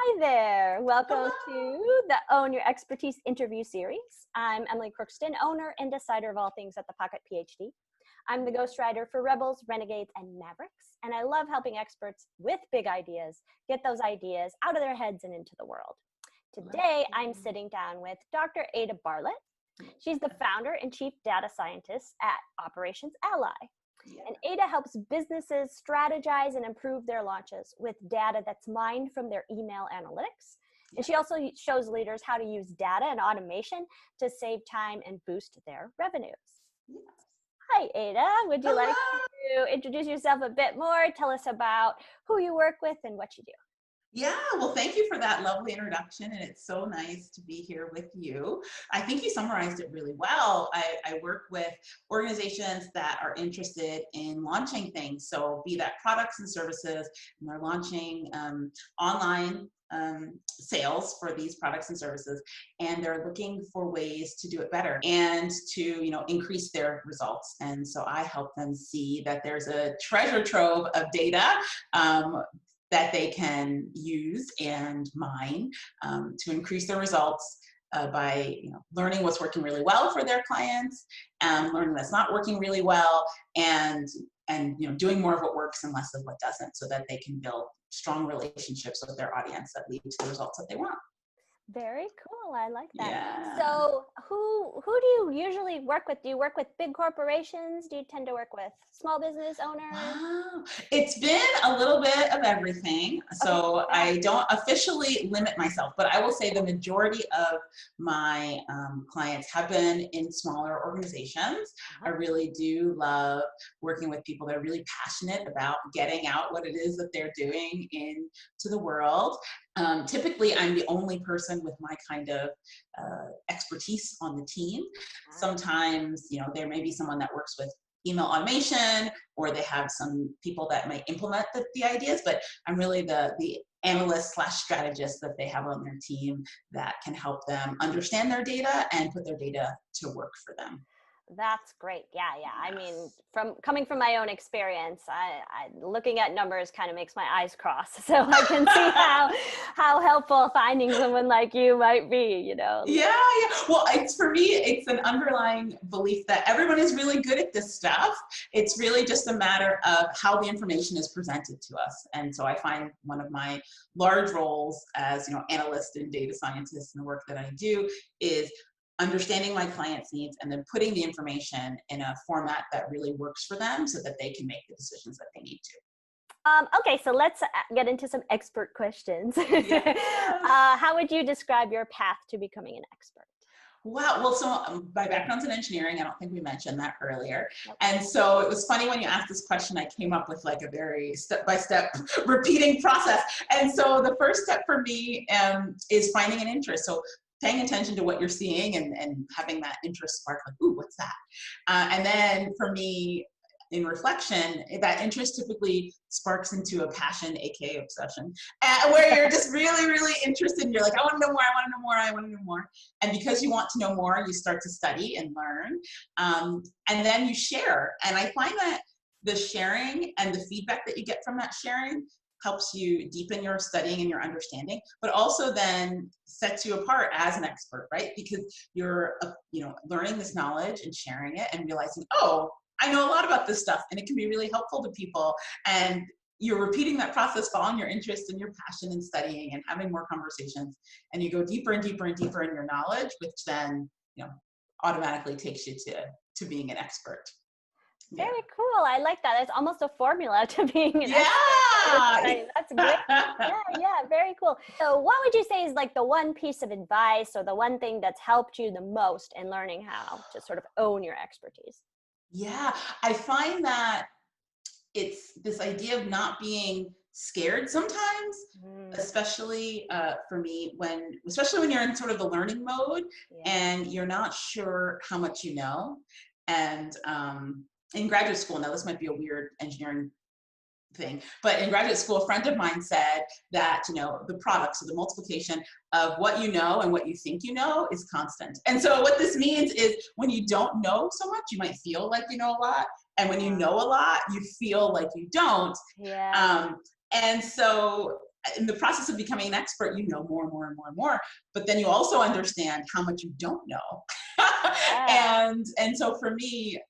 Hi there. Welcome Hello. to the Own Your Expertise interview series. I'm Emily Crookston, owner and decider of all things at the Pocket PhD. I'm the ghostwriter for Rebels, Renegades, and Mavericks, and I love helping experts with big ideas get those ideas out of their heads and into the world. Today, I'm sitting down with Dr. Ada Barlatt. She's the founder and chief data scientist at Operations Ally. And Ada helps businesses strategize and improve their launches with data that's mined from their email analytics. And she also shows leaders how to use data and automation to save time and boost their revenues. Yes. Hi, Ada. Would you like to introduce yourself a bit more? Tell us about who you work with and what you do. Yeah, well, thank you for that lovely introduction, and it's so nice to be here with you. I think you summarized it really well. I work with organizations that are interested in launching things, so be that products and services, and they're launching online sales for these products and services, and they're looking for ways to do it better and to increase their results. And so I help them see that there's a treasure trove of data that they can use and mine to increase their results by learning what's working really well for their clients, learning that's not working really well, and doing more of what works and less of what doesn't, so that they can build strong relationships with their audience that lead to the results that they want. Very cool. I like that. Yeah. So who do you usually work with? Do you work with big corporations? Do you tend to work with small business owners? Wow. It's been a little bit of everything. So Okay. I don't officially limit myself, but I will say the majority of my clients have been in smaller organizations. I really do love working with people that are really passionate about getting out what it is that they're doing into the world. Typically, I'm the only person with my kind of expertise on the team. Sometimes, there may be someone that works with email automation, or they have some people that might implement the ideas, but I'm really the analyst / strategist that they have on their team that can help them understand their data and put their data to work for them. That's great. Yeah. I mean, coming from my own experience, I looking at numbers kind of makes my eyes cross. So I can see how helpful finding someone like you might be. Yeah. Well, for me, it's an underlying belief that everyone is really good at this stuff. It's really just a matter of how the information is presented to us. And so I find one of my large roles as analyst and data scientist in the work that I do is understanding my clients' needs and then putting the information in a format that really works for them so that they can make the decisions that they need to. Okay, so let's get into some expert questions. Yes. How would you describe your path to becoming an expert? Wow. Well, so my background's in engineering. I don't think we mentioned that earlier. Nope. And so it was funny when you asked this question, I came up with like a very step-by-step repeating process. And so the first step for me is finding an interest. So paying attention to what you're seeing and having that interest spark, like, ooh, what's that? And then for me, in reflection, that interest typically sparks into a passion, aka obsession, where you're just really, really interested. And you're like, I want to know more, I want to know more, I want to know more. And because you want to know more, you start to study and learn. And then you share. And I find that the sharing and the feedback that you get from that sharing helps you deepen your studying and your understanding, but also then sets you apart as an expert, right? Because you're, learning this knowledge and sharing it and realizing, oh, I know a lot about this stuff, and it can be really helpful to people. And you're repeating that process, following your interest and your passion in studying and having more conversations, and you go deeper and deeper and deeper in your knowledge, which then, automatically takes you to being an expert. Very cool. I like that. It's almost a formula to being an expert. That's great. Yeah, very cool. So what would you say is like the one piece of advice or the one thing that's helped you the most in learning how to sort of own your expertise? Yeah, I find that it's this idea of not being scared sometimes, especially for me, especially when you're in sort of the learning mode and you're not sure how much you know. And in graduate school, now this might be a weird engineering thing, but in graduate school, a friend of mine said that, the product, so the multiplication of what you know and what you think you know is constant. And so what this means is when you don't know so much, you might feel like you know a lot. And when you know a lot, you feel like you don't. Yeah. And so in the process of becoming an expert, you know more and more and more and more, but then you also understand how much you don't know. Yeah. And so for me,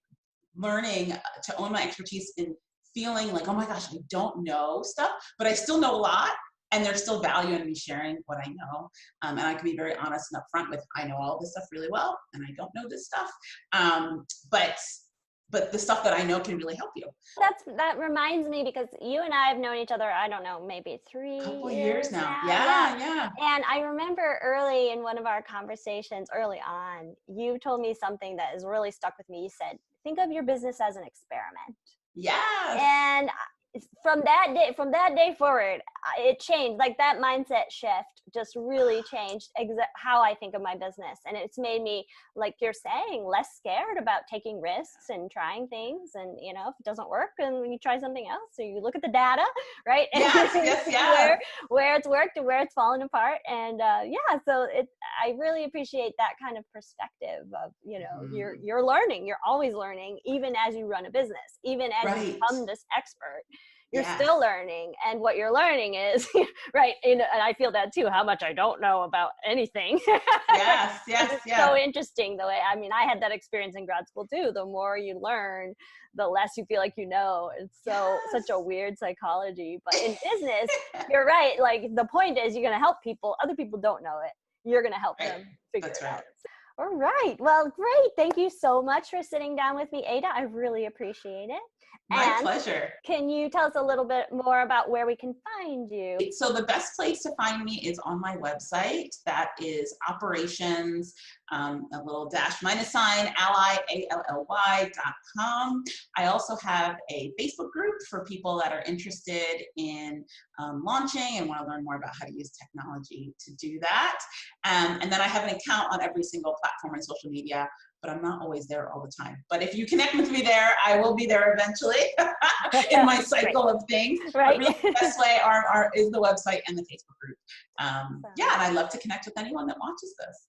learning to own my expertise in feeling like, oh my gosh, I don't know stuff, but I still know a lot. And there's still value in me sharing what I know. And I can be very honest and upfront with, I know all this stuff really well, and I don't know this stuff. But the stuff that I know can really help you. That reminds me, because you and I have known each other, I don't know, maybe A couple 3 of years years now. now. Yeah. And I remember early in one of our conversations early on, you told me something that has really stuck with me. You said, think of your business as an experiment. Yes. And from that day forward, it changed. Like, that mindset shift just really changed how I think of my business. And it's made me, like you're saying, less scared about taking risks and trying things. And, you know, if it doesn't work, then you try something else. So you look at the data, right? Yes. Where it's worked and where it's fallen apart. And so I really appreciate that kind of perspective of, you know, you're learning, you're always learning, even as you run a business, even as you become this expert. You're still learning, and what you're learning is right. And I feel that too, how much I don't know about anything. Yes. It's so interesting the way, I mean, I had that experience in grad school too. The more you learn, the less you feel like you know. It's such a weird psychology. But in business, you're right. Like, the point is, you're going to help people. Other people don't know it. You're going to help them figure it out. All right. Well, great. Thank you so much for sitting down with me, Ada. I really appreciate it. My pleasure. Can you tell us a little bit more about where we can find you? So the best place to find me is on my website. That is operations, a little dash minus sign, ally.com. I also have a Facebook group for people that are interested in launching and want to learn more about how to use technology to do that. And then I have an account on every single platform on social media, but I'm not always there all the time. But if you connect with me there, I will be there eventually in my cycle of things. But really, the best way is the website and the Facebook group. And I'd love to connect with anyone that watches this.